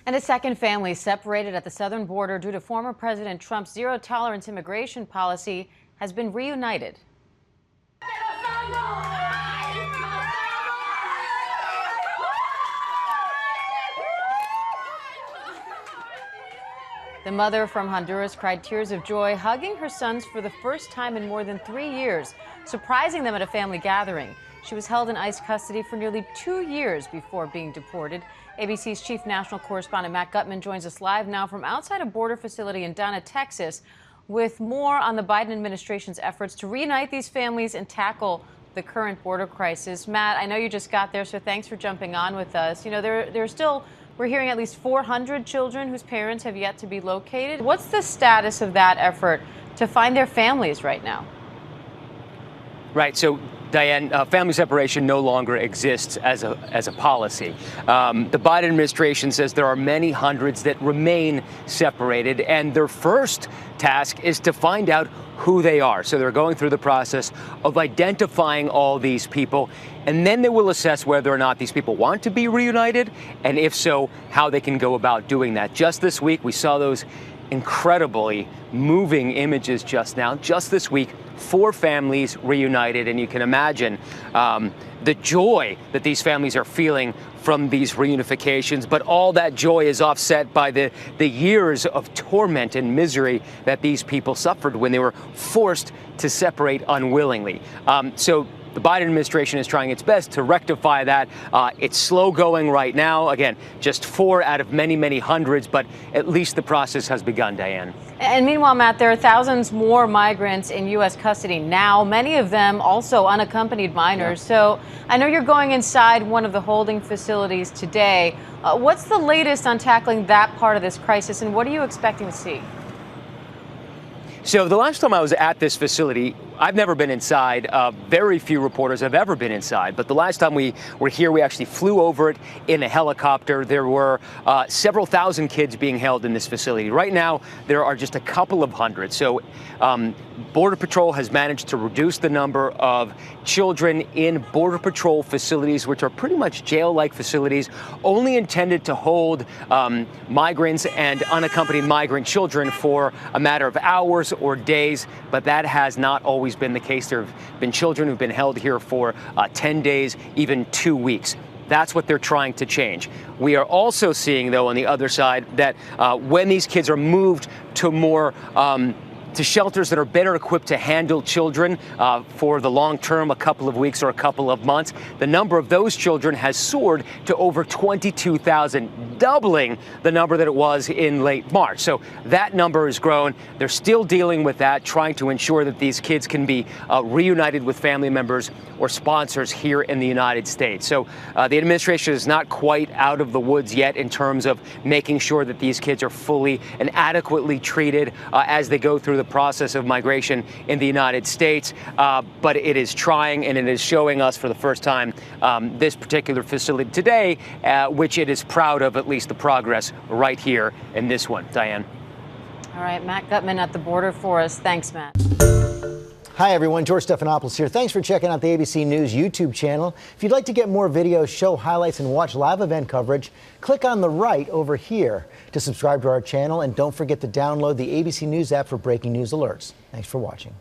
And a second family separated at the southern border due to former President Trump's zero-tolerance immigration policy has been reunited. The mother from Honduras cried tears of joy, hugging her sons for the first time in more than 3 years, surprising them at a family gathering. She was held in ICE custody for nearly 2 years before being deported. ABC's chief national correspondent Matt Gutman joins us live now from outside a border facility in Donna, Texas, with more on the Biden administration's efforts to reunite these families and tackle the current border crisis. Matt, I know you just got there, so thanks for jumping on with us. You know, there's still, we're hearing at least 400 children whose parents have yet to be located. What's the status of that effort to find their families right now? Right. So, Diane, family separation no longer exists as a policy. The Biden administration says there are many hundreds that remain separated, and their first task is to find out who they are. So they're going through the process of identifying all these people, and then they will assess whether or not these people want to be reunited, and if so, how they can go about doing that. Just this week, we saw those incredibly moving images just now. Just this week, 4 families reunited, and you can imagine the joy that these families are feeling from these reunifications. But all that joy is offset by the years of torment and misery that these people suffered when they were forced to separate unwillingly. So the Biden administration is trying its best to rectify that. It's slow going right now. Again, just 4 out of many, many hundreds, but at least the process has begun, Diane. And meanwhile, Matt, there are thousands more migrants in U.S. custody now, many of them also unaccompanied minors. Yeah. So I know you're going inside one of the holding facilities today. What's the latest on tackling that part of this crisis, and what are you expecting to see? So the last time I was at this facility, I've never been inside. Very few reporters have ever been inside. But the last time we were here, we actually flew over it in a helicopter. There were several thousand kids being held in this facility. Right now, there are just a couple of hundred. So Border Patrol has managed to reduce the number of children in Border Patrol facilities, which are pretty much jail-like facilities, only intended to hold migrants and unaccompanied migrant children for a matter of hours or days. But that has not always been the case. There have been children who've been held here for 10 days, even 2 weeks. That's what they're trying to change. We are also seeing, though, on the other side, that when these kids are moved to more to shelters that are better equipped to handle children for the long term, a couple of weeks or a couple of months, the number of those children has soared to over 22,000, doubling the number that it was in late March. So that number has grown. They're still dealing with that, trying to ensure that these kids can be reunited with family members or sponsors here in the United States. So the administration is not quite out of the woods yet in terms of making sure that these kids are fully and adequately treated as they go through the process of migration in the United States, but it is trying, and it is showing us for the first time this particular facility today, which it is proud of, at least the progress right here in this one. Diane. All right, Matt Gutman at the border for us. Thanks, Matt. Hi, everyone. George Stephanopoulos here. Thanks for checking out the ABC News YouTube channel. If you'd like to get more videos, show highlights, and watch live event coverage, click on the right over here to subscribe to our channel. And don't forget to download the ABC News app for breaking news alerts. Thanks for watching.